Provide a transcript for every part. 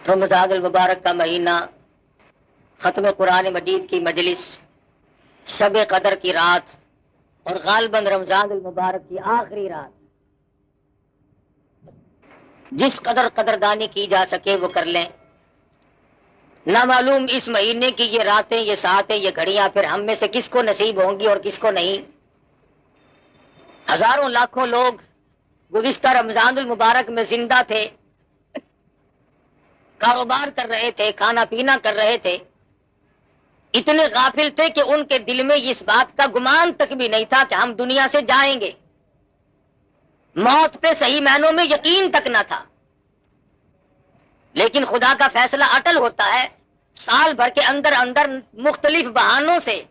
رمضان المبارک کا مہینہ، ختم قرآن مجید کی مجلس، شب قدر کی رات اور غالباً رمضان المبارک کی آخری رات، جس قدر قدردانی کی جا سکے وہ کر لیں۔ نہ معلوم اس مہینے کی یہ راتیں، یہ ساعتیں، یہ گھڑیاں پھر ہم میں سے کس کو نصیب ہوں گی اور کس کو نہیں۔ ہزاروں لاکھوں لوگ گزشتہ رمضان المبارک میں زندہ تھے، کاروبار کر رہے تھے، کھانا پینا کر رہے تھے، اتنے غافل تھے کہ ان کے دل میں اس بات کا گمان تک بھی نہیں تھا کہ ہم دنیا سے جائیں گے۔ موت پہ صحیح معنوں میں یقین تک نہ تھا، لیکن خدا کا فیصلہ اٹل ہوتا ہے۔ سال بھر کے اندر اندر مختلف بہانوں سے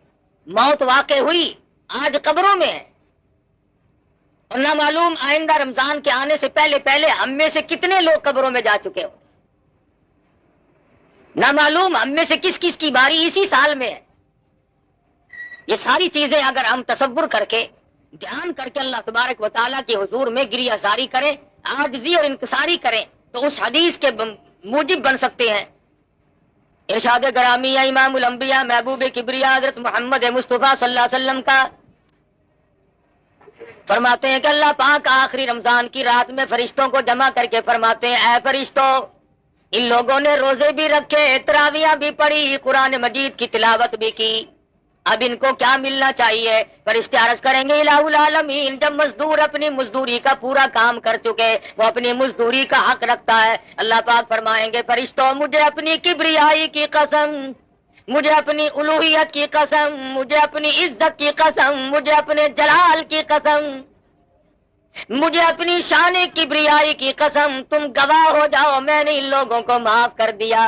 موت واقع ہوئی، آج قبروں میں ہے، اور نہ معلوم آئندہ رمضان کے آنے سے پہلے پہلے ہم میں سے کتنے لوگ قبروں میں جا چکے ہو، نہ معلوم ہم میں سے کس کس کی باری اسی سال میں ہے۔ یہ ساری چیزیں اگر ہم تصور کر کے، دھیان کر کے اللہ تبارک و تعالیٰ کے حضور میں گریہ زاری کریں، عاجزی اور انکساری کریں، تو اس حدیث کے موجب بن سکتے ہیں۔ ارشاد گرامی یا امام الانبیاء محبوب کبریا حضرت محمد مصطفیٰ صلی اللہ علیہ وسلم کا فرماتے ہیں کہ اللہ پاک آخری رمضان کی رات میں فرشتوں کو جمع کر کے فرماتے ہیں، اے فرشتوں، ان لوگوں نے روزے بھی رکھے، تراویاں بھی پڑھی، قرآن مجید کی تلاوت بھی کی، اب ان کو کیا ملنا چاہیے؟ فرشتے عرض کریں گے الہ العالمین، جب مزدور اپنی مزدوری کا پورا کام کر چکے، وہ اپنی مزدوری کا حق رکھتا ہے، اللہ پاک فرمائیں گے فرشتوں مجھے اپنی کبریائی کی قسم، مجھے اپنی الوہیت کی قسم، مجھے اپنی عزت کی قسم، مجھے اپنے جلال کی قسم، مجھے اپنی شان کبریائی کی قسم، تم گواہ ہو جاؤ میں نے ان لوگوں کو معاف کر دیا۔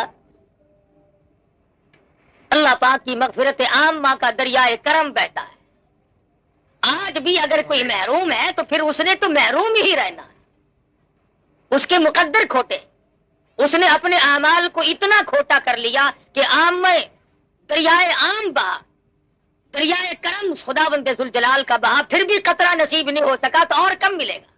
اللہ پاک کی مغفرت عامہ کا دریائے کرم بہتا ہے۔ آج بھی اگر کوئی محروم ہے تو پھر اس نے تو محروم ہی رہنا ہے، اس کے مقدر کھوٹے، اس نے اپنے اعمال کو اتنا کھوٹا کر لیا کہ عام میں دریائے عام بہا، دریائے کرم خداوند ذوالجلال کا بہا، پھر بھی قطرہ نصیب نہیں ہو سکا تو اور کم ملے گا۔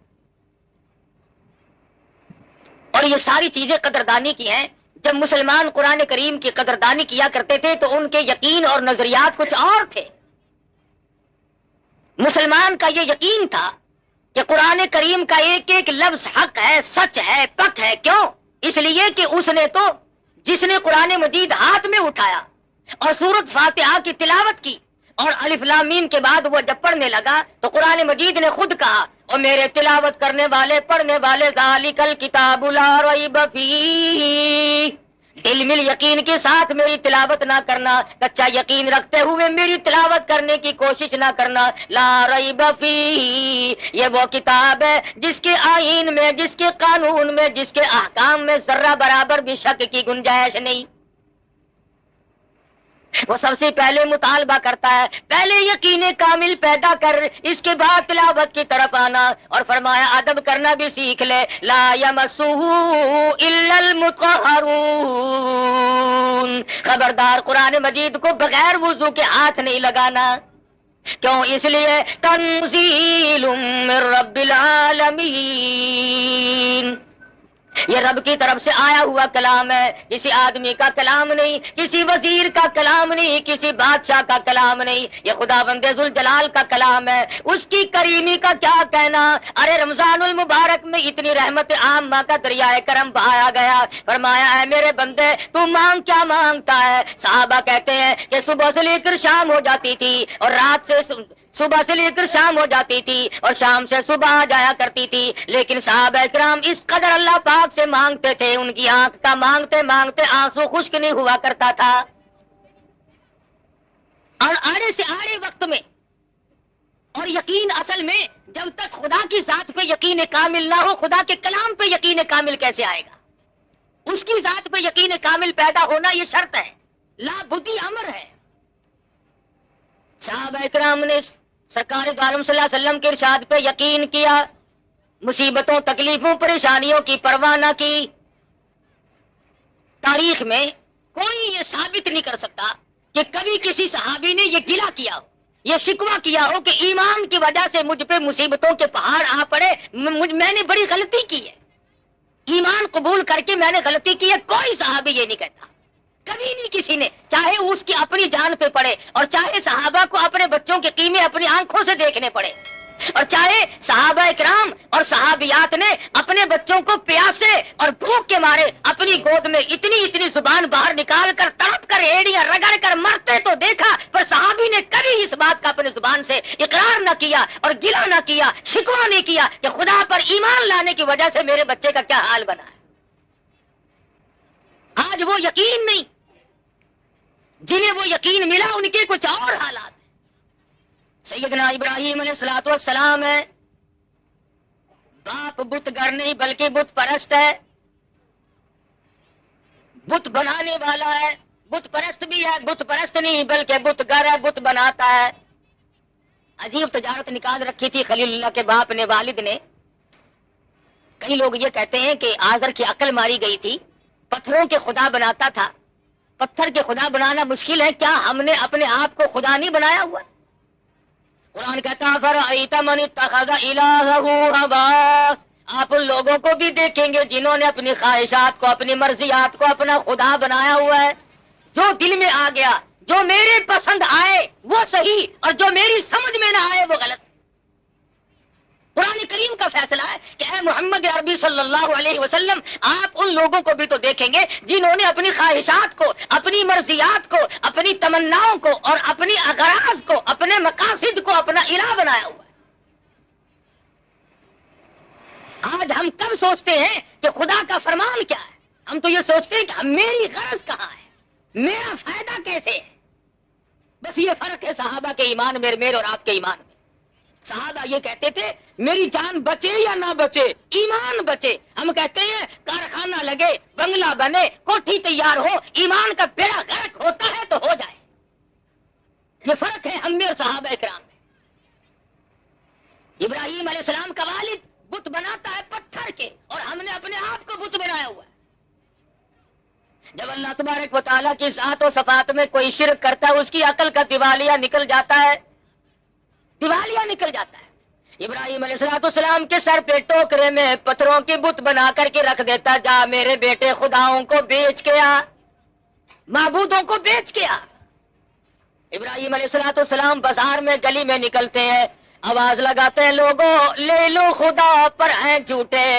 اور یہ ساری چیزیں قدردانی کی ہیں۔ جب مسلمان قرآن کریم کی قدردانی کیا کرتے تھے تو ان کے یقین اور نظریات کچھ اور تھے۔ مسلمان کا یہ یقین تھا کہ قرآن کریم کا ایک ایک لفظ حق ہے، سچ ہے، پک ہے۔ کیوں؟ اس لیے کہ اس نے تو، جس نے قرآن مجید ہاتھ میں اٹھایا اور سورۃ فاتحہ کی تلاوت کی اور الف لام میم کے بعد وہ جب پڑھنے لگا تو قرآن مجید نے خود کہا، اور میرے تلاوت کرنے والے، پڑھنے والے، ذالک الکتاب لا ریب فیہ، دل میں یقین کے ساتھ میری تلاوت نہ کرنا، کچا یقین رکھتے ہوئے میری تلاوت کرنے کی کوشش نہ کرنا۔ لا ریب فیہ، یہ وہ کتاب ہے جس کے آئین میں، جس کے قانون میں، جس کے احکام میں ذرہ برابر بھی شک کی گنجائش نہیں۔ وہ سب سے پہلے مطالبہ کرتا ہے، پہلے یقین کامل پیدا کر، اس کے بعد تلاوت کی طرف آنا، اور فرمایا ادب کرنا بھی سیکھ لے۔ لا یمسہ الا المطہرون، خبردار قرآن مجید کو بغیر وضو کے ہاتھ نہیں لگانا۔ کیوں؟ اس لیے تنزیل من رب العالمین، یہ رب کی طرف سے آیا ہوا کلام ہے، کسی آدمی کا کلام نہیں، کسی وزیر کا کلام نہیں، کسی بادشاہ کا کلام نہیں، یہ خداوند ذوالجلال کا کلام ہے۔ اس کی کریمی کا کیا کہنا؟ ارے رمضان المبارک میں اتنی رحمت عامہ کا دریائے کرم بہایا گیا، فرمایا اے میرے بندے تو مانگ، کیا مانگتا ہے؟ صحابہ کہتے ہیں کہ صبح سے لے کر شام ہو جاتی تھی، اور رات سے صبح سے لے کر شام ہو جاتی تھی، اور شام سے صبح آ جایا کرتی تھی، لیکن صحابہ کرام اس قدر اللہ پاک سے مانگتے تھے، ان کی آنکھ کا مانگتے مانگتے آنسو خشک نہیں ہوا کرتا تھا۔ اور آڑے سے آڑے وقت میں، اور یقین اصل میں جب تک خدا کی ذات پہ یقین کامل نہ ہو، خدا کے کلام پہ یقین کامل کیسے آئے گا؟ اس کی ذات پہ یقین کامل پیدا ہونا یہ شرط ہے، لا بدی امر ہے۔ صحابہ کرام نے سرکار دو عالم صلی اللہ علیہ وسلم کے ارشاد پہ یقین کیا، مصیبتوں، تکلیفوں، پریشانیوں کی پرواہ نہ کی۔ تاریخ میں کوئی یہ ثابت نہیں کر سکتا کہ کبھی کسی صحابی نے یہ گلہ کیا ہو، یہ شکوہ کیا ہو کہ ایمان کی وجہ سے مجھ پہ مصیبتوں کے پہاڑ آ پڑے، میں نے بڑی غلطی کی ہے۔ ایمان قبول کر کے میں نے غلطی کی ہے، کوئی صحابی یہ نہیں کہتا، کبھی نہیں کسی نے، چاہے اس کی اپنی جان پہ پڑے اور چاہے صحابہ کو اپنے بچوں کے قیمے اپنی آنکھوں سے دیکھنے پڑے، اور چاہے صحابہ اکرام اور صحابیات نے اپنے بچوں کو پیاسے اور بھوک کے مارے اپنی گود میں اتنی زبان باہر نکال کر تڑپ کر ایڑیاں رگڑ کر مرتے تو دیکھا، پر صحابی نے کبھی اس بات کا اپنی زبان سے اقرار نہ کیا اور گلہ نہ کیا، شکوہ نہیں کیا کہ خدا پر ایمان لانے کی وجہ سے میرے بچے کا کیا حال بنا ہے۔ آج وہ یقین نہیں، جنہیں وہ یقین ملا ان کے کچھ اور حالات ہیں۔ سیدنا ابراہیم علیہ الصلوۃ والسلام ہے، باپ بت گر نہیں بلکہ بت پرست ہے، بت بنانے والا ہے، بت پرست بھی ہے، بت پرست نہیں بلکہ بت گر ہے، بت بناتا ہے۔ عجیب تجارت نکال رکھی تھی خلیل اللہ کے باپ نے، والد نے۔ کئی لوگ یہ کہتے ہیں کہ آزر کی عقل ماری گئی تھی، پتھروں کے خدا بناتا تھا۔ پتھر کے خدا بنانا مشکل ہے، کیا ہم نے اپنے آپ کو خدا نہیں بنایا ہوا؟ قرآن کہتا فرأیت من اتخذ الہہ ہواہ، آپ ان لوگوں کو بھی دیکھیں گے جنہوں نے اپنی خواہشات کو، اپنی مرضیات کو اپنا خدا بنایا ہوا ہے۔ جو دل میں آ گیا، جو میرے پسند آئے وہ صحیح، اور جو میری سمجھ میں نہ آئے وہ غلط۔ قرآن کریم کا فیصلہ ہے کہ اے محمد عربی صلی اللہ علیہ وسلم، آپ ان لوگوں کو بھی تو دیکھیں گے جنہوں نے اپنی خواہشات کو، اپنی مرضیات کو، اپنی تمناؤں کو اور اپنی اغراض کو، اپنے مقاصد کو اپنا الہ بنایا ہوا ہے۔ آج ہم کب سوچتے ہیں کہ خدا کا فرمان کیا ہے؟ ہم تو یہ سوچتے ہیں کہ میری غرض کہاں ہے، میرا فائدہ کیسے ہے۔ بس یہ فرق ہے صحابہ کے ایمان میں، میرے اور آپ کے ایمان میں۔ صحابہ یہ کہتے تھے میری جان بچے یا نہ بچے، ایمان بچے۔ ہم کہتے ہیں کارخانہ لگے، بنگلہ بنے، کوٹھی تیار ہو، ایمان کا بیڑا غرق ہوتا ہے تو ہو جائے۔ یہ فرق ہے ہم میں اور صحابہ کرام میں۔ ابراہیم علیہ السلام کا والد بت بناتا ہے پتھر کے، اور ہم نے اپنے آپ کو بت بنایا ہوا ہے۔ جب اللہ تبارک و تعالیٰ کی ذات و صفات میں کوئی شرک کرتا ہے، اس کی عقل کا دیوالیہ نکل جاتا ہے، دیوالیہ نکل جاتا ہے۔ ابراہیم علیہ السلام کے سر پہ ٹوکرے میں پتھروں کی بت بنا کر کے رکھ دیتا، جا میرے بیٹے خداؤں کو بیچ کے آ، معبودوں کو بیچ کے آ۔ ابراہیم علیہ السلام بازار میں گلی میں نکلتے ہیں، آواز لگاتے ہیں لوگوں لے لو خدا پر ہیں جھوٹے،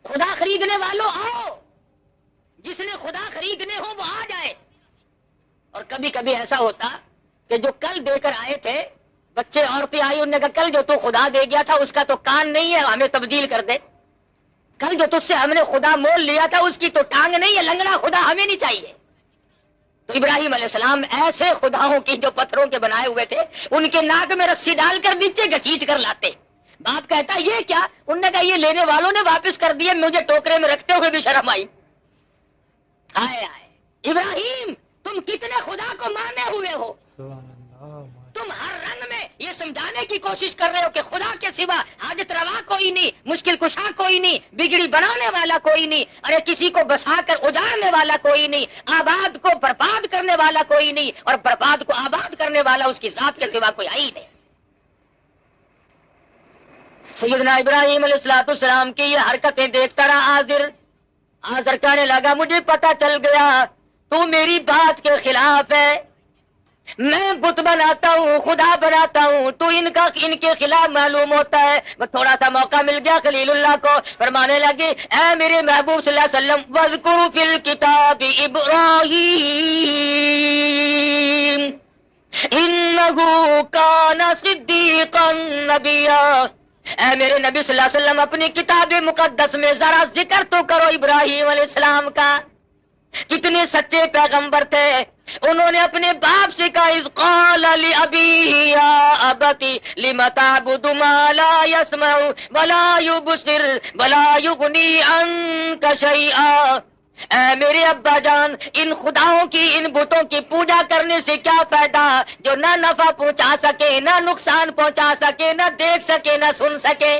خدا خریدنے والوں آؤ، جس نے خدا خریدنے ہو وہ آ جائے۔ اور کبھی کبھی ایسا ہوتا کہ جو کل دے کر آئے تھے، بچے عورتیں آئی، انہوں نے کہا کل جو تو خدا دے گیا تھا اس کا تو کان نہیں ہے، ہمیں تبدیل کر دے۔ کل جو تجھ سے ہم نے خدا مول لیا تھا اس کی تو ٹانگ نہیں ہے، لنگڑا خدا ہمیں نہیں چاہیے۔ تو ابراہیم علیہ السلام ایسے خداؤں کی جو پتھروں کے بنائے ہوئے تھے ان کے ناک میں رسی ڈال کر نیچے گھسیٹ کر لاتے۔ باپ کہتا یہ کیا؟ انہوں نے کہا یہ لینے والوں نے واپس کر دیے، مجھے ٹوکرے میں رکھتے ہوئے بھی شرم آئی۔ آئے ابراہیم تم کتنے خدا کو مانے ہوئے ہو، تم ہر رنگ میں یہ سمجھانے کی کوشش کر رہے ہو کہ خدا کے سوا حاجت روا کوئی نہیں، مشکل کشا کوئی نہیں، بگڑی بنانے والا کوئی نہیں، ارے کسی کو بسا کر اجاڑنے والا کوئی نہیں، آباد کو برباد کرنے والا کوئی نہیں، اور برباد کو آباد کرنے والا اس کی ذات کے سوا کوئی آئی نہیں۔ سیدنا ابراہیم علیہ السلام کی یہ حرکتیں دیکھتا رہا آزر کہنے لگا مجھے پتا چل گیا تو میری بات کے خلاف ہے، میں بت بناتا ہوں، خدا بناتا ہوں، تو ان کے خلاف معلوم ہوتا ہے۔ وہ تھوڑا سا موقع مل گیا خلیل اللہ کو، فرمانے لگے اے میرے محبوب صلی اللہ علیہ وسلم وَاذْكُرْ فِي الْكِتَابِ إِبْرَاهِيمَ إِنَّهُ كَانَ صِدِّيقًا نَبِيًّا۔ اے میرے نبی صلی اللہ علیہ وسلم اپنی کتاب مقدس میں ذرا ذکر تو کرو ابراہیم علیہ السلام کا، کتنے سچے پیغمبر تھے۔ انہوں نے اپنے باپ سے کہا اذ قال لأبیہ یا ابتی لم تعبد ما لا يسمع ولا يبصر ولا يغنی عنک شیئا۔ اے میرے ابا جان ان خداؤں کی، ان بتوں کی پوجا کرنے سے کیا فائدہ جو نہ نفع پہنچا سکے، نہ نقصان پہنچا سکے، نہ دیکھ سکے، نہ سن سکے۔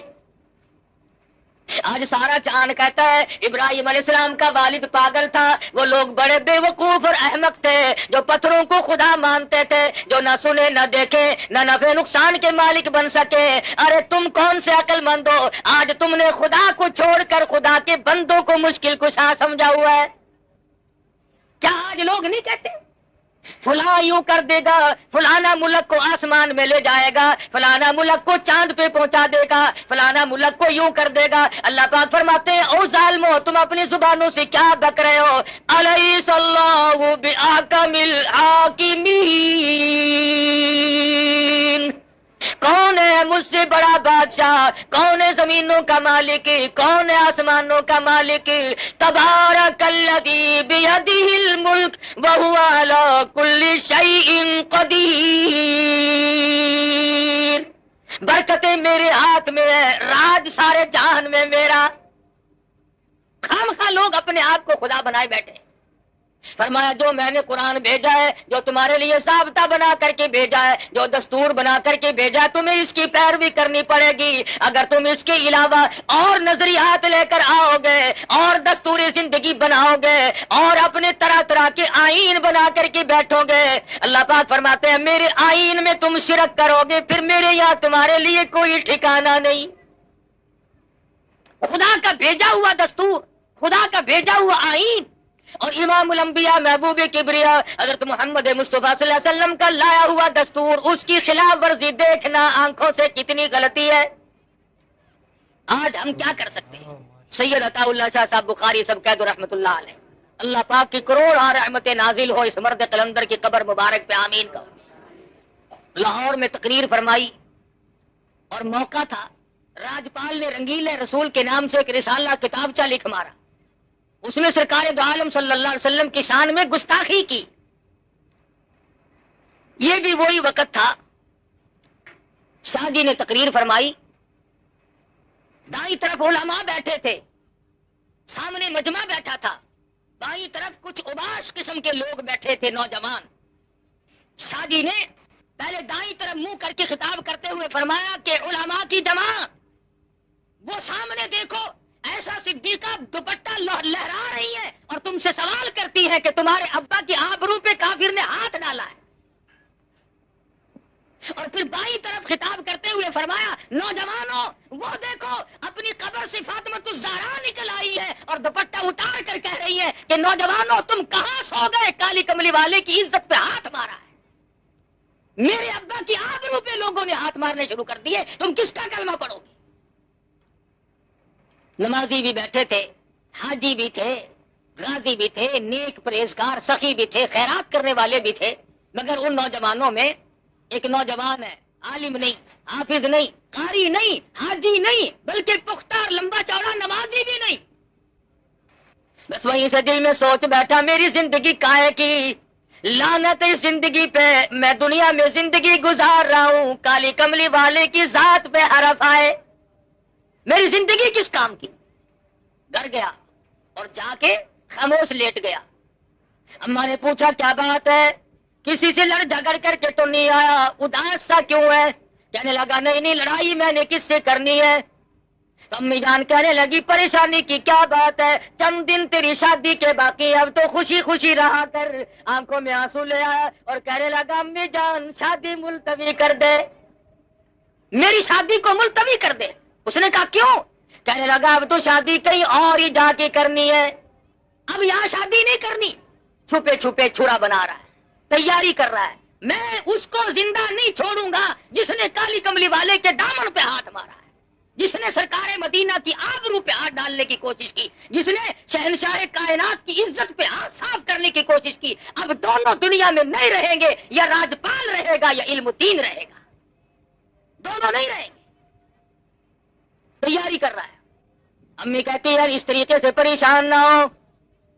آج سارا چاند کہتا ہے ابراہیم علیہ السلام کا والد پاگل تھا، وہ لوگ بڑے بے وقوف اور احمق تھے جو پتھروں کو خدا مانتے تھے، جو نہ سنے نہ دیکھے نہ نفع نقصان کے مالک بن سکے۔ ارے تم کون سے عقل مند ہو، آج تم نے خدا کو چھوڑ کر خدا کے بندوں کو مشکل کشا سمجھا ہوا ہے۔ کیا آج لوگ نہیں کہتے فلاں یوں کر دے گا، فلانا ملک کو آسمان میں لے جائے گا، فلانا ملک کو چاند پہ پہنچا دے گا، فلانا ملک کو یوں کر دے گا۔ اللہ پاک فرماتے ہیں او ظالمو، تم اپنی زبانوں سے کیا بک رہے ہو؟ الیس اللہ بأحکم الحاکمین، کون ہے مجھ سے بڑا بادشاہ؟ کون ہے زمینوں کا مالک؟ کون ہے آسمانوں کا مالک؟ تبارک الذی بیدہ الملک وہو علی کل شیء قدیر، برکتیں میرے ہاتھ میں ہے، راج سارے جہان میں میرا۔ خامخواہ لوگ اپنے آپ کو خدا بنائے بیٹھے۔ فرمایا جو میں نے قرآن بھیجا ہے، جو تمہارے لیے ضابطہ بنا کر کے بھیجا ہے، جو دستور بنا کر کے بھیجا ہے، تمہیں اس کی پیروی کرنی پڑے گی۔ اگر تم اس کے علاوہ اور نظریات لے کر آؤ گے اور دستور زندگی بناؤ گے اور اپنے طرح طرح کے آئین بنا کر کے بیٹھو گے، اللہ پاک فرماتے ہیں میرے آئین میں تم شرک کرو گے، پھر میرے یہاں تمہارے لیے کوئی ٹھکانہ نہیں۔ خدا کا بھیجا ہوا دستور، خدا کا بھیجا ہوا آئین اور امام الانبیاء محبوب کبریا حضرت محمد مصطفیٰ صلی اللہ علیہ وسلم کا لایا ہوا دستور، اس کی خلاف ورزی دیکھنا آنکھوں سے کتنی غلطی ہے۔ آج ہم کیا کر سکتے ہیں؟ سید عطا اللہ شاہ صاحب بخاری سب قید رحمت اللہ علیہ، اللہ پاک کی کروڑ رحمت نازل ہو اس مرد قلندر کی قبر مبارک پہ آمین کا۔ لاہور میں تقریر فرمائی اور موقع تھا، راجپال نے رنگیلے رسول کے نام سے ایک رسالہ کتابچہ لکھ مارا، اس میں سرکار دو عالم صلی اللہ علیہ وسلم کی شان میں گستاخی کی۔ یہ بھی وہی وقت تھا، شاہ جی نے تقریر فرمائی، دائیں طرف علماء بیٹھے تھے، سامنے مجمع بیٹھا تھا، بائیں طرف کچھ اوباش قسم کے لوگ بیٹھے تھے نوجوان۔ شاہ جی نے پہلے دائیں طرف منہ کر کے خطاب کرتے ہوئے فرمایا کہ علماء کی جماعت وہ سامنے دیکھو، ایسا صدیقہ دوپٹہ لہرا رہی ہے اور تم سے سوال کرتی ہے کہ تمہارے ابا کی آبرو پہ کافر نے ہاتھ ڈالا ہے۔ اور پھر بائیں طرف خطاب کرتے ہوئے فرمایا نوجوانوں وہ دیکھو اپنی قبر سے فاطمہ الزہرا نکل آئی ہے اور دوپٹہ اتار کر کہہ رہی ہے کہ نوجوانوں تم کہاں سو گئے، کالی کملی والے کی عزت پہ ہاتھ مارا ہے، میرے ابا کی آبرو پہ لوگوں نے ہاتھ مارنے شروع کر دیے، تم کس کا کلمہ پڑھو گے؟ نمازی بھی بیٹھے تھے، حاجی بھی تھے، غازی بھی تھے، نیک پرہیزگار سخی بھی تھے، خیرات کرنے والے بھی تھے، مگر ان نوجوانوں میں ایک نوجوان ہے، عالم نہیں، حافظ نہیں، قاری نہیں، حاجی نہیں، بلکہ پختہ اور لمبا چوڑا نمازی بھی نہیں۔ بس وہیں سے دل میں سوچ بیٹھا میری زندگی کائے کی، لعنت اس زندگی پہ، میں دنیا میں زندگی گزار رہا ہوں، کالی کملی والے کی ذات پہ حرف آئے، میری زندگی کس کام کی؟ ڈر گیا اور جا کے خاموش لیٹ گیا۔ اماں نے پوچھا کیا بات ہے، کسی سے لڑ جھگڑ کر کے تو نہیں آیا، اداس سا کیوں ہے؟ کہنے لگا نہیں لڑائی میں نے کس سے کرنی ہے۔ تو امی جان کہنے لگی پریشانی کی کیا بات ہے، چند دن تیری شادی کے باقی، اب تو خوشی خوشی رہا کر۔ آنکھوں میں آنسو لے آیا اور کہنے لگا امی جان شادی ملتوی کر دے، میری شادی کو ملتوی کر دے۔ اس نے کہا کیوں؟ کہنے لگا اب تو شادی کہیں اور ہی جا کے کرنی ہے، اب یہاں شادی نہیں کرنی۔ چھپے چھپے چھرا بنا رہا ہے، تیاری کر رہا ہے، میں اس کو زندہ نہیں چھوڑوں گا جس نے کالی کملی والے کے دامن پہ ہاتھ مارا ہے، جس نے سرکار مدینہ کی آبرو پہ ہاتھ ڈالنے کی کوشش کی، جس نے شہنشاہ کائنات کی عزت پہ ہاتھ صاف کرنے کی کوشش کی۔ اب دونوں دنیا میں نہیں رہیں گے، یا راجپال رہے گا یا علم الدین رہے گا، دونوں نہیں رہیں گے۔ تیاری کر رہا ہے۔ امی کہتی ہے اس طریقے سے پریشان نہ ہو،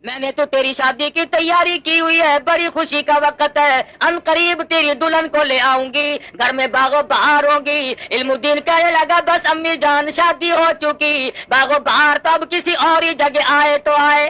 میں نے تو تیری شادی کی تیاری کی ہوئی ہے، بڑی خوشی کا وقت ہے، ان قریب تیری دلہن کو لے آؤں گی، گھر میں باغ و بہار ہوگی۔ علم الدین کہنے لگا بس امی جان شادی ہو چکی، باغ و بہار تو اب کسی اور ہی جگہ آئے تو آئے۔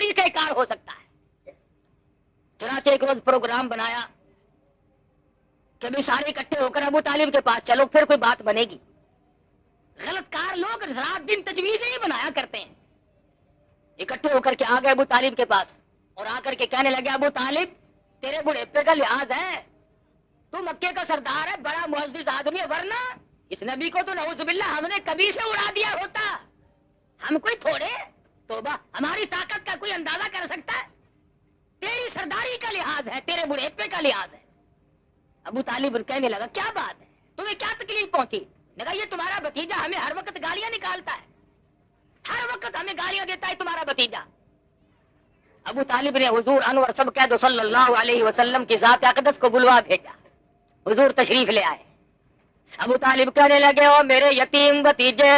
طریقہ کار ہو سکتا ہے؟ چنانچہ ایک روز پروگرام بنایا کہ بھی سارے اکٹھے ہو کر ابو طالب کے پاس چلو، پھر کوئی بات بنے گی۔ غلط کار لوگ رات دن تجویزیں ہی بنایا کرتے ہیں۔ اکٹھے ہو کر کے آ گئے ابو طالب کے پاس اور آ کر کے کہنے لگے ابو طالب تیرے بڑھیپے کا لحاظ ہے، تو مکے کا سردار ہے، بڑا معزز آدمی ہے، ورنہ اس نبی کو تو نعوذ باللہ ہم نے کبھی سے اڑا دیا ہوتا۔ ہم کوئی تھوڑے، توبہ، ہماری طاقت کا کوئی اندازہ کر سکتا ہے؟ تیری سرداری کا لحاظ ہے، تیرے بڑھیپے کا لحاظ ہے۔ ابو طالب کہنے لگا کیا بات ہے، تمہیں کیا تکلیف پہنچی؟ نے کہا یہ تمہارا بھتیجا ہمیں ہر وقت گالیاں نکالتا ہے، ہر وقت ہمیں گالیاں دیتا ہے تمہارا بھتیجا۔ ابو طالب نے حضور انور سب قید صلی اللہ علیہ وسلم کی ذات اقدس کو بلوا بھیجا، حضور تشریف لے آئے۔ ابو طالب کہنے لگے او میرے یتیم بھتیجے،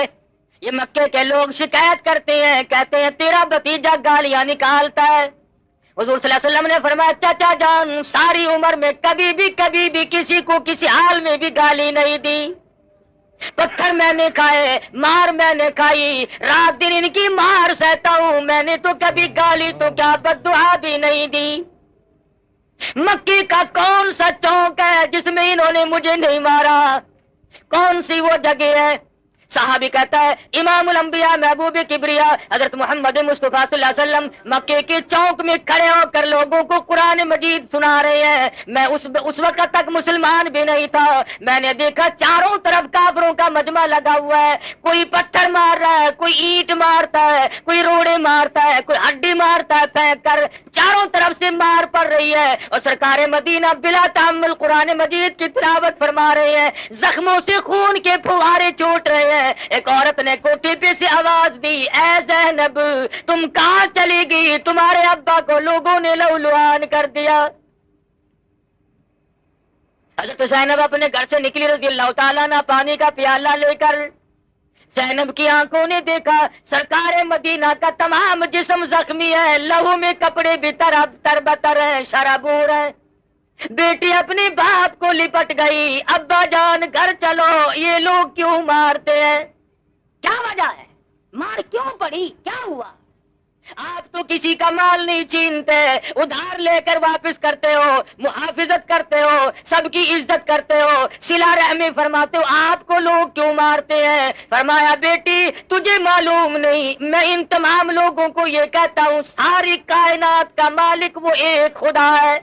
یہ مکے کے لوگ شکایت کرتے ہیں، کہتے ہیں تیرا بھتیجا گالیاں نکالتا ہے۔ حضور صلی اللہ علیہ وسلم نے فرمایا چچا جان ساری عمر میں کبھی بھی کسی کو کسی حال میں بھی گالی نہیں دی، پتھر میں نے کھائے، مار میں نے کھائی، رات دن ان کی مار سہتا ہوں، میں نے تو کبھی گالی تو کیا بد دعا بھی نہیں دی۔ مکی کا کون سا چوک ہے جس میں انہوں نے مجھے نہیں مارا؟ کون سی وہ جگہ ہے؟ صحابی کہتا ہے امام الانبیاء محبوب کبریا حضرت محمد مصطفیٰ صلی اللہ علیہ وسلم مکے کے چوک میں کھڑے ہو کر لوگوں کو قرآن مجید سنا رہے ہیں۔ میں اس وقت تک مسلمان بھی نہیں تھا، میں نے دیکھا چاروں طرف کافروں کا مجمع لگا ہوا ہے، کوئی پتھر مار رہا ہے، کوئی اینٹ مارتا ہے، کوئی روڑے مارتا ہے، کوئی ہڈی مارتا ہے پھینک کر، چاروں طرف سے مار پڑ رہی ہے، اور سرکار مدینہ بلا تحمل قرآن مجید کی تلاوت فرما رہے ہیں، زخموں سے خون کے فوارے چھوٹ رہے ہیں۔ ایک عورت نے کوٹھی پہ سے آواز دی اے زینب تم کہاں چلی گئی؟ تمہارے ابا کو لوگوں نے لولوان کر دیا۔ حضرت زینب اپنے گھر سے نکلی رضی اللہ تعالیٰ عنہ پانی کا پیالہ لے کر، زینب کی آنکھوں نے دیکھا سرکار مدینہ کا تمام جسم زخمی ہے، لہو میں کپڑے بھی تربتر ہیں، شرابور ہیں۔ بیٹی اپنے باپ کو لپٹ گئی، ابا جان گھر چلو، یہ لوگ کیوں مارتے ہیں؟ کیا وجہ ہے؟ مار کیوں پڑی؟ کیا ہوا؟ آپ تو کسی کا مال نہیں چھینتے، ادھار لے کر واپس کرتے ہو، محافظت کرتے ہو، سب کی عزت کرتے ہو، صلہ رحمی فرماتے ہو، آپ کو لوگ کیوں مارتے ہیں؟ فرمایا بیٹی تجھے معلوم نہیں، میں ان تمام لوگوں کو یہ کہتا ہوں ساری کائنات کا مالک وہ ایک خدا ہے،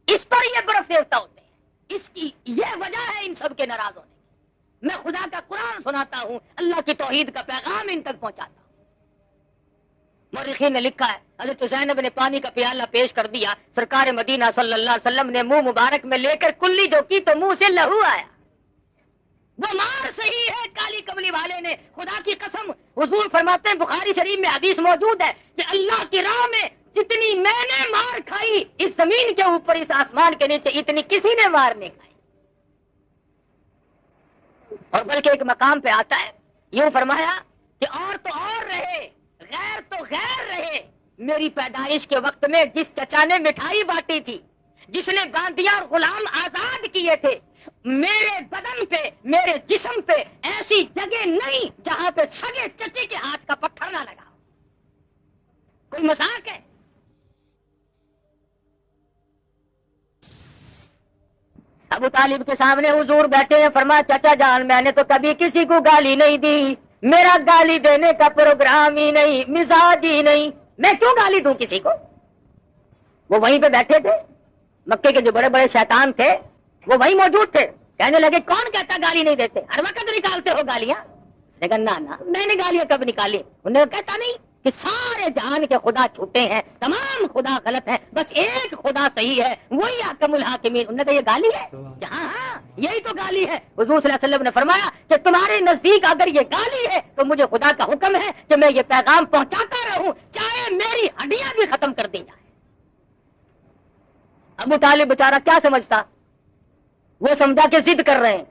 اس پر یہ برف دیوتا ہوتے ہیں، اس کی یہ وجہ ہے ان سب کے ناراض ہونے کی۔ میں خدا کا قرآن سناتا ہوں، اللہ کی توحید کا پیغام ان تک پہنچاتا ہوں۔ مورخین نے لکھا ہے حضرت زینب نے پانی کا پیالہ پیش کر دیا، سرکار مدینہ صلی اللہ علیہ وسلم نے منہ مبارک میں لے کر کلی جو کی تو منہ سے لہو آیا۔ وہ مار صحیح ہے کالی کملی والے نے، خدا کی قسم حضور فرماتے ہیں بخاری شریف میں حدیث موجود ہے کہ اللہ کی راہ میں جتنی میں نے مار کھائی اس زمین کے اوپر اس آسمان کے نیچے اتنی کسی نے مار نہیں کھائی۔ اور بلکہ ایک مقام پہ آتا ہے یوں فرمایا کہ اور تو اور رہے غیر تو غیر رہے، میری پیدائش کے وقت میں جس چچا نے مٹھائی بانٹی تھی، جس نے باندیا اور غلام آزاد کیے تھے، میرے بدن پہ میرے جسم پہ ایسی جگہ نہیں جہاں پہ سگے چچے کے ہاتھ کا پتھر نہ لگا۔ کوئی مذاق ہے؟ ابو طالب کے سامنے حضور بیٹھے ہیں، فرمایا چچا جان میں نے تو کبھی کسی کو گالی نہیں دی، میرا گالی دینے کا پروگرام ہی نہیں، مزاج ہی نہیں، میں کیوں گالی دوں کسی کو؟ وہ وہیں پہ بیٹھے تھے، مکے کے جو بڑے بڑے شیطان تھے وہ وہیں موجود تھے، کہنے لگے کون کہتا گالی نہیں دیتے، ہر وقت نکالتے ہو گالیاں؟ لیکن نا میں نے گالیاں کب نکالی؟ انہوں نے کہتا نہیں کہ سارے جہان کے خدا چھوٹے ہیں، تمام خدا غلط ہیں، بس ایک خدا صحیح ہے، وہی حکم الحاکمین۔ انہوں نے کہا یہ گالی ہے؟ ہاں ہاں یہی تو گالی ہے۔ حضور صلی اللہ علیہ وسلم نے فرمایا کہ تمہارے نزدیک اگر یہ گالی ہے تو مجھے خدا کا حکم ہے کہ میں یہ پیغام پہنچاتا رہوں چاہے میری ہڈیاں بھی ختم کر دی جائیں۔ ابو طالب بیچارہ کیا سمجھتا؟ وہ سمجھا کہ ضد کر رہے ہیں،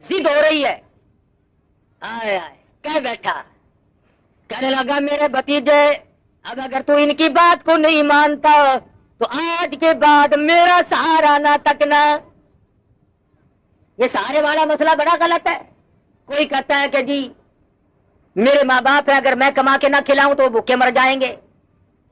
ضد ہو رہی ہے۔ آئے آئے کہہ بیٹھا، کہنے لگا میرے بھتیجے اب اگر تو ان کی بات کو نہیں مانتا تو آج کے بعد میرا سہارا نہ تکنا۔ یہ سہارے والا مسئلہ بڑا غلط ہے۔ کوئی کہتا ہے کہ جی میرے ماں باپ ہیں، اگر میں کما کے نہ کھلاؤں تو وہ بھوکے مر جائیں گے،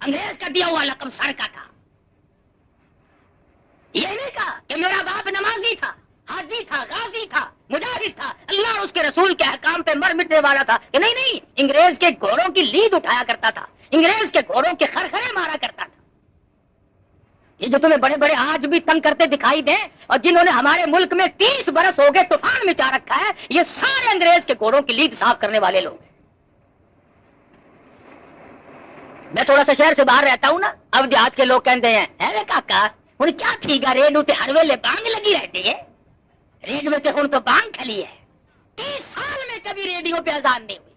انگریز کا دیا ہوا لقب سر کا تھا. یہ نہیں کہا کہ میرا باپ نمازی تھا، حاجی تھا، غازی تھا، مجاہد تھا، اللہ اور اس کے رسول کے احکام پہ مر مٹنے والا تھا. کہ نہیں، انگریز کے گھوڑوں کی لید اٹھایا کرتا تھا، انگریز کے گھوڑوں کے خرخرے مارا کرتا تھا. یہ جو تمہیں بڑے بڑے آج بھی تنگ کرتے دکھائی دیں اور جنہوں نے ہمارے ملک میں 30 برس ہو گئے طوفان مچا رکھا ہے، یہ سارے انگریز کے گھوڑوں کی لید صاف کرنے والے لوگ ہیں. میں تھوڑا سا شہر سے باہر رہتا ہوں نا، اب دیہات کے لوگ کہتے ہیں ارے کاکا ہوں کیا تھی گا ریڈیو تے ہر ویلے بانگ لگی رہتی ہے، ریڈیو تے ہوں تو بانگ کھلی ہے. 30 سال میں کبھی ریڈیو پہ اذان نہیں ہوئی.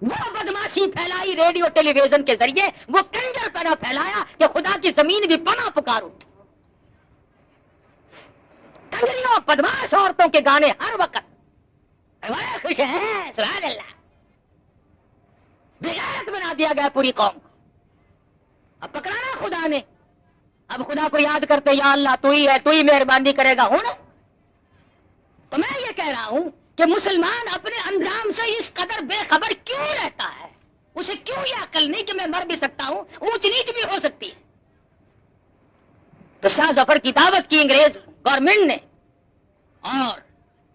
وہ بدماشی پھیلائی ریڈیو ٹیلی ویژن کے ذریعے، وہ کنجر پنا پھیلایا کہ خدا کی زمین بھی پناہ پکار اٹھی. کنجریوں بدماش عورتوں کے گانے ہر وقت بڑے خوش ہیں، سبحان اللہ. بغیرت بنا دیا گیا پوری قوم کو. اب پکڑانا خدا نے، اب خدا کو یاد کرتے یا اللہ تو ہی ہے، تو ہی مہربانی کرے گا. ہوں تو میں یہ کہہ رہا ہوں کہ مسلمان اپنے انجام سے اس قدر بے خبر کیوں رہتا ہے؟ اسے کیوں یہ عقل نہیں کہ میں مر بھی سکتا ہوں، اونچ نیچ بھی ہو سکتی ہے؟ تو شاہ ظفر کی دعوت کی انگریز گورنمنٹ نے اور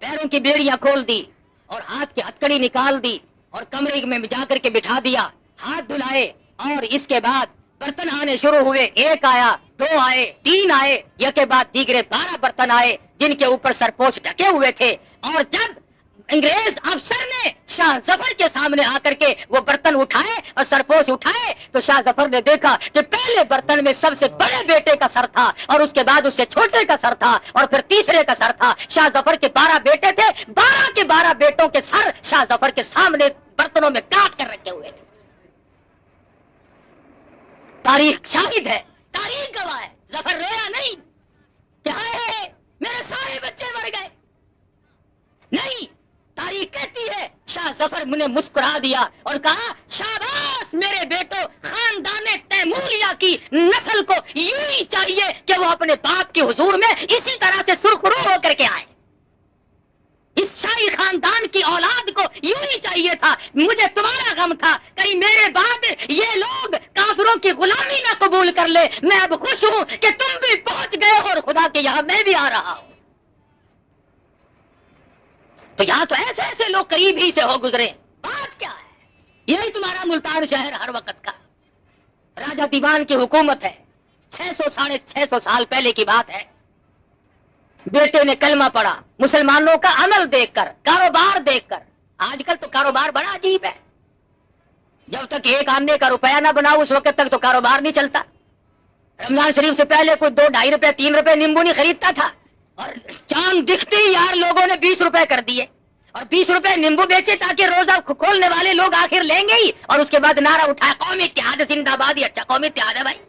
پیروں کی بیڑیاں کھول دی اور ہاتھ کی ہتکڑی نکال دی اور کمرے میں جا کر کے بٹھا دیا، ہاتھ دھلائے اور اس کے بعد برتن آنے شروع ہوئے. 1 آیا، 2 آئے، 3 آئے، یہ کے بعد دیگرے 12 برتن آئے جن کے اوپر سرپوش ڈھکے ہوئے تھے. اور جب انگریز افسر نے شاہ ظفر کے سامنے آ کر کے وہ برتن اٹھائے اور سرپوش اٹھائے تو شاہ ظفر نے دیکھا کہ پہلے برتن میں سب سے بڑے بیٹے کا سر تھا اور اس کے بعد اس سے چھوٹے کا سر تھا اور پھر تیسرے کا سر تھا. شاہ ظفر کے 12 بیٹے تھے، 12 کے 12 بیٹوں کے سر شاہ ظفر کے سامنے برتنوں میں کاٹ کر رکھے ہوئے تھے. تاریخ شاہد ہے، تاریخ گواہ ہے. ظفر رویا نہیں کہ ہائے میرے سارے بچے مر گئے، نہیں. تاریخ کہتی ہے شاہ ظفر نے مسکرا دیا اور کہا شاباش میرے بیٹوں، خاندان تیموریہ کی نسل کو یوں ہی چاہیے کہ وہ اپنے باپ کے حضور میں اسی طرح سے سرخرو ہو کر کے آئے. اس شاہی خاندان کی اولاد کو یوں ہی چاہیے تھا. مجھے تمہارا غم تھا کہیں میرے بعد یہ لوگ کافروں کی غلامی نہ قبول کر لے. میں اب خوش ہوں کہ تم بھی پہنچ گئے اور خدا کے یہاں میں بھی آ رہا ہوں. تو یہاں تو ایسے ایسے لوگ قریب ہی سے ہو گزرے. بات کیا ہے؟ یہی تمہارا ملتان شہر ہر وقت کا راجہ دیوان کی حکومت ہے. 600 ساڑھے 600 سال پہلے کی بات ہے. بیٹے نے کلمہ پڑھا. مسلمانوں کا عمل دیکھ کر، کاروبار دیکھ کر. آج کل تو کاروبار بڑا عجیب ہے. جب تک 1 آنے کا روپیہ نہ بناؤ اس وقت تک تو کاروبار نہیں چلتا. رمضان شریف سے پہلے کوئی 2 ڈھائی روپے 3 روپے نیمبو نہیں خریدتا تھا اور چاند دکھتے ہی یار لوگوں نے 20 روپے کر دیے اور 20 روپے نیمبو بیچے تاکہ روزہ کھولنے والے لوگ آخر لیں گے ہی. اور اس کے بعد نعرہ اٹھایا قومی اتحاد زندہ باد. ہی اچھا قومی اتحاد ہے بھائی.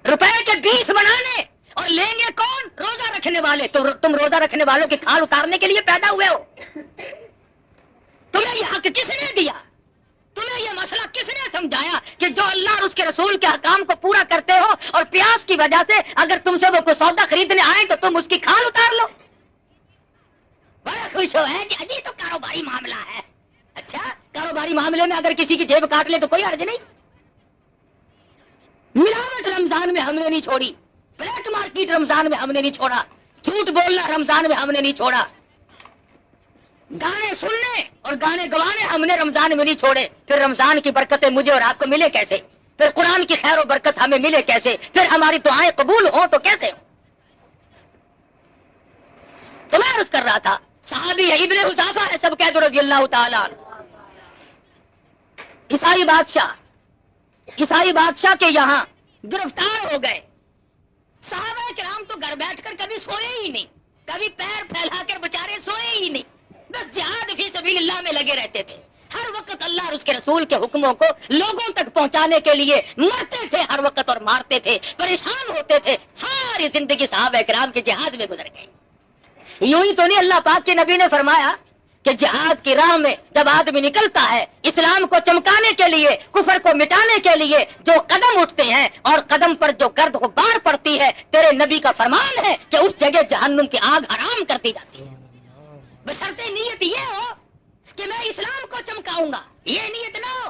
روپے کے 20 بنانے اور لیں گے کون؟ روزہ رکھنے والے. تو تم روزہ رکھنے والوں کی کھال اتارنے کے لیے پیدا ہوئے ہو. تمہیں یہ حق کس نے دیا؟ تمہیں یہ مسئلہ کس نے سمجھایا کہ جو اللہ اور اس کے رسول کے حکام کو پورا کرتے ہو اور پیاس کی وجہ سے اگر تم سے وہ کوئی سودا خریدنے آئے تو تم اس کی کھال اتار لو؟ بڑا خوش ہو ہے کہ اجی تو کاروباری معاملہ ہے. اچھا کاروباری معاملے میں اگر کسی کی جیب کاٹ لے تو کوئی حرج نہیں. ملاوٹ رمضان میں ہم نے نہیں چھوڑی، بلیک مارکیٹ رمضان میں ہم نے نہیں چھوڑا، جھوٹ بولنا رمضان میں ہم نے نہیں چھوڑا، گانے سننے اور گانے گوانے ہم نے رمضان میں نہیں چھوڑے. پھر رمضان کی برکتیں مجھے اور آپ کو ملے کیسے؟ پھر قرآن کی خیر و برکت ہمیں ملے کیسے؟ پھر ہماری دعائیں قبول ہوں تو کیسے ہوں؟ تو میں عرض کر رہا تھا صحابی ہے، ابن حذافہ ہے سب قید رضی اللہ تعالیٰ. عیسائی بادشاہ کے یہاں گرفتار ہو گئے. صحابہ کرام تو گھر بیٹھ کر کبھی سوئے ہی نہیں، کبھی پیر پھیلا کر بےچارے سوئے ہی نہیں، بس جہاد فی سبیل اللہ میں لگے رہتے تھے. ہر وقت اللہ اور اس کے رسول کے حکموں کو لوگوں تک پہنچانے کے لیے مرتے تھے ہر وقت اور مارتے تھے، پریشان ہوتے تھے. ساری زندگی صحابہ کرام کے جہاد میں گزر گئی. یوں ہی تو نہیں اللہ پاک کے نبی نے فرمایا کہ جہاد کی راہ میں جب آدمی نکلتا ہے اسلام کو چمکانے کے لیے، کفر کو مٹانے کے لیے جو قدم اٹھتے ہیں اور قدم پر جو گرد غبار پڑتی ہے، تیرے نبی کا فرمان ہے کہ اس جگہ جہنم کی آگ حرام کر دی جاتی ہے. بشرطے نیت یہ ہو کہ میں اسلام کو چمکاؤں گا. یہ نیت نہ ہو